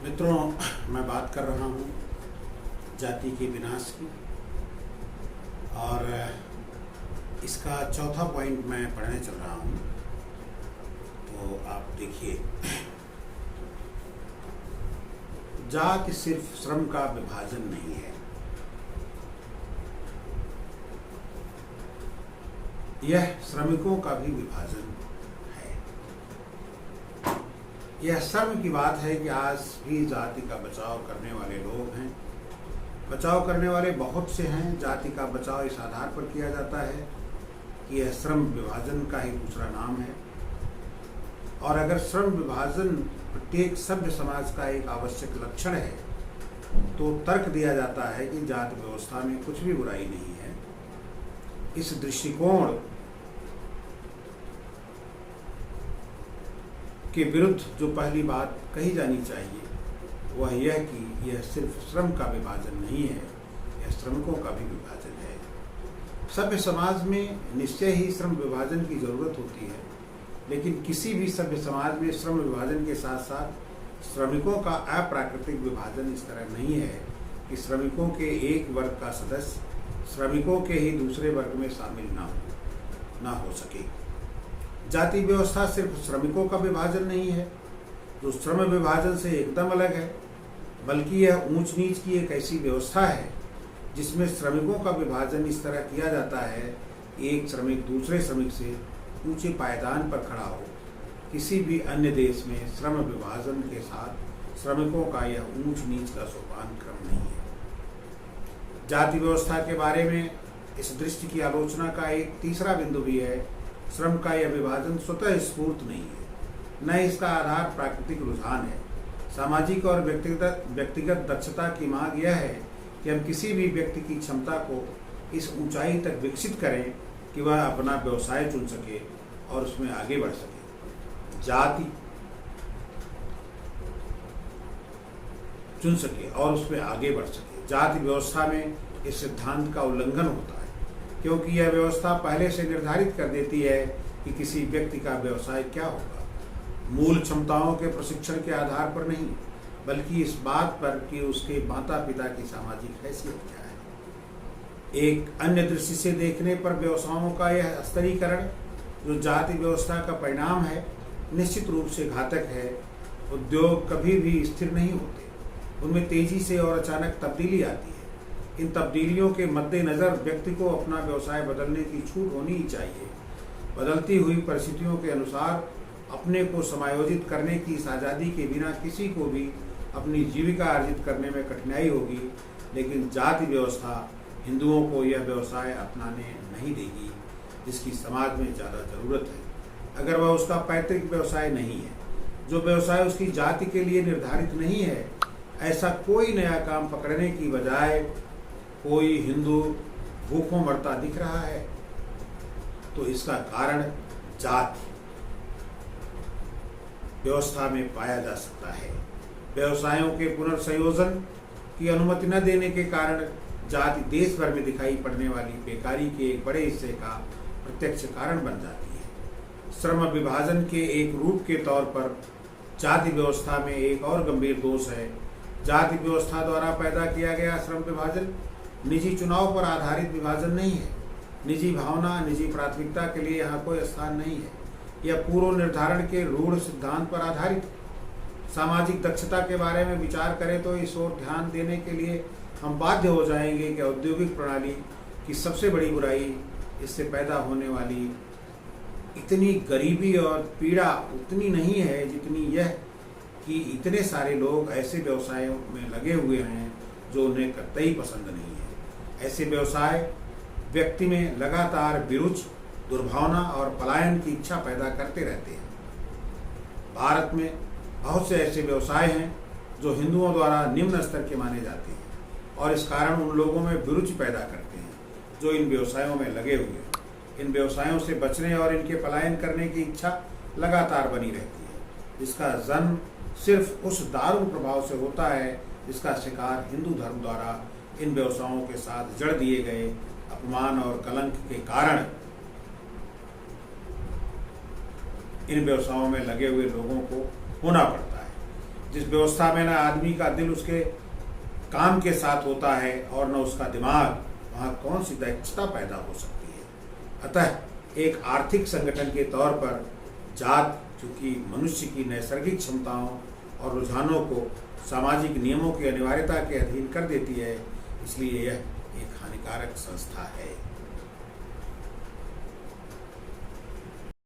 मित्रों, मैं बात कर रहा हूँ जाति के विनाश की, और इसका चौथा पॉइंट मैं पढ़ने चल रहा हूँ। तो आप देखिए, जाति सिर्फ श्रम का विभाजन नहीं है, यह श्रमिकों का भी विभाजन है। यह शर्म की बात है कि आज भी जाति का बचाव करने वाले लोग हैं। बचाव करने वाले बहुत से हैं। जाति का बचाव इस आधार पर किया जाता है कि यह श्रम विभाजन का ही दूसरा नाम है, और अगर श्रम विभाजन प्रत्येक सभ्य समाज का एक आवश्यक लक्षण है तो तर्क दिया जाता है कि जाति व्यवस्था में कुछ भी बुराई नहीं है। इस दृष्टिकोण के विरुद्ध जो पहली बात कही जानी चाहिए वह यह कि यह सिर्फ श्रम का विभाजन नहीं है, यह श्रमिकों का भी विभाजन है। सभ्य समाज में निश्चय ही श्रम विभाजन की जरूरत होती है, लेकिन किसी भी सभ्य समाज में श्रम विभाजन के साथ साथ श्रमिकों का अप्राकृतिक विभाजन इस तरह नहीं है कि श्रमिकों के एक वर्ग का सदस्य श्रमिकों के ही दूसरे वर्ग में शामिल ना हो सके। जाति व्यवस्था सिर्फ श्रमिकों का विभाजन नहीं है जो श्रम विभाजन से एकदम अलग है, बल्कि यह ऊंच नीच की एक ऐसी व्यवस्था है जिसमें श्रमिकों का विभाजन इस तरह किया जाता है कि एक श्रमिक दूसरे श्रमिक से ऊंचे पायदान पर खड़ा हो। किसी भी अन्य देश में श्रम विभाजन के साथ श्रमिकों का यह ऊंच नीच का सोपान क्रम नहीं है। जाति व्यवस्था के बारे में इस दृष्टि की आलोचना का एक तीसरा बिंदु भी है। श्रम का यह विभाजन स्वतः स्फूर्त नहीं है, न इसका आधार प्राकृतिक रुझान है। सामाजिक और व्यक्तिगत दक्षता की मांग यह है कि हम किसी भी व्यक्ति की क्षमता को इस ऊंचाई तक विकसित करें कि वह अपना व्यवसाय चुन सके और उसमें आगे बढ़ सके, जाति चुन सके और उसमें आगे बढ़ सके। जाति व्यवस्था में इस सिद्धांत का उल्लंघन होता है, क्योंकि यह व्यवस्था पहले से निर्धारित कर देती है कि किसी व्यक्ति का व्यवसाय क्या होगा, मूल क्षमताओं के प्रशिक्षण के आधार पर नहीं, बल्कि इस बात पर कि उसके माता पिता की सामाजिक हैसियत क्या है। एक अन्य दृष्टि से देखने पर व्यवसायों का यह स्तरीकरण जो जाति व्यवस्था का परिणाम है, निश्चित रूप से घातक है। उद्योग कभी भी स्थिर नहीं होते, उनमें तेजी से और अचानक तब्दीली आती है। इन तब्दीलियों के मद्देनजर व्यक्ति को अपना व्यवसाय बदलने की छूट होनी ही चाहिए। बदलती हुई परिस्थितियों के अनुसार अपने को समायोजित करने की इस आज़ादी के बिना किसी को भी अपनी जीविका अर्जित करने में कठिनाई होगी, लेकिन जाति व्यवस्था हिंदुओं को यह व्यवसाय अपनाने नहीं देगी जिसकी समाज में ज़्यादा ज़रूरत है। अगर वह उसका पैतृक व्यवसाय नहीं है, जो व्यवसाय उसकी जाति के लिए निर्धारित नहीं है, ऐसा कोई नया काम पकड़ने की बजाय कोई हिंदू भूखों मरता दिख रहा है, तो इसका कारण जाति व्यवस्था में पाया जा सकता है। व्यवसायों के पुनर्संयोजन की अनुमति न देने के कारण जाति देश भर में दिखाई पड़ने वाली बेकारी के एक बड़े हिस्से का प्रत्यक्ष कारण बन जाती है। श्रम विभाजन के एक रूप के तौर पर जाति व्यवस्था में एक और गंभीर दोष है। जाति व्यवस्था द्वारा पैदा किया गया श्रम विभाजन निजी चुनाव पर आधारित विभाजन नहीं है। निजी भावना, निजी प्राथमिकता के लिए यहाँ कोई स्थान नहीं है। यह पूर्व निर्धारण के रूढ़ सिद्धांत पर आधारित है। सामाजिक दक्षता के बारे में विचार करें तो इस ओर ध्यान देने के लिए हम बाध्य हो जाएंगे कि औद्योगिक प्रणाली की सबसे बड़ी बुराई, इससे पैदा होने वाली इतनी गरीबी और पीड़ा उतनी नहीं है जितनी यह कि इतने सारे लोग ऐसे व्यवसायों में लगे हुए हैं जो उन्हें कतई पसंद नहीं है। ऐसे व्यवसाय व्यक्ति में लगातार विरुचि, दुर्भावना और पलायन की इच्छा पैदा करते रहते हैं। भारत में बहुत से ऐसे व्यवसाय हैं जो हिंदुओं द्वारा निम्न स्तर के माने जाते हैं और इस कारण उन लोगों में विरुचि पैदा करते हैं जो इन व्यवसायों में लगे हुए हैं। इन व्यवसायों से बचने और इनके पलायन करने की इच्छा लगातार बनी रहती है, जिसका जन्म सिर्फ उस दारुण प्रभाव से होता है जिसका शिकार हिंदू धर्म द्वारा इन व्यवसायों के साथ जड़ दिए गए अपमान और कलंक के कारण इन व्यवसायों में लगे हुए लोगों को होना पड़ता है। जिस व्यवस्था में ना आदमी का दिल उसके काम के साथ होता है और न उसका दिमाग, वहाँ कौन सी दक्षता पैदा हो सकती है। अतः एक आर्थिक संगठन के तौर पर जात चूँकि मनुष्य की नैसर्गिक क्षमताओं और रुझानों को सामाजिक नियमों की अनिवार्यता के अधीन कर देती है, इसलिए यह एक हानिकारक संस्था है।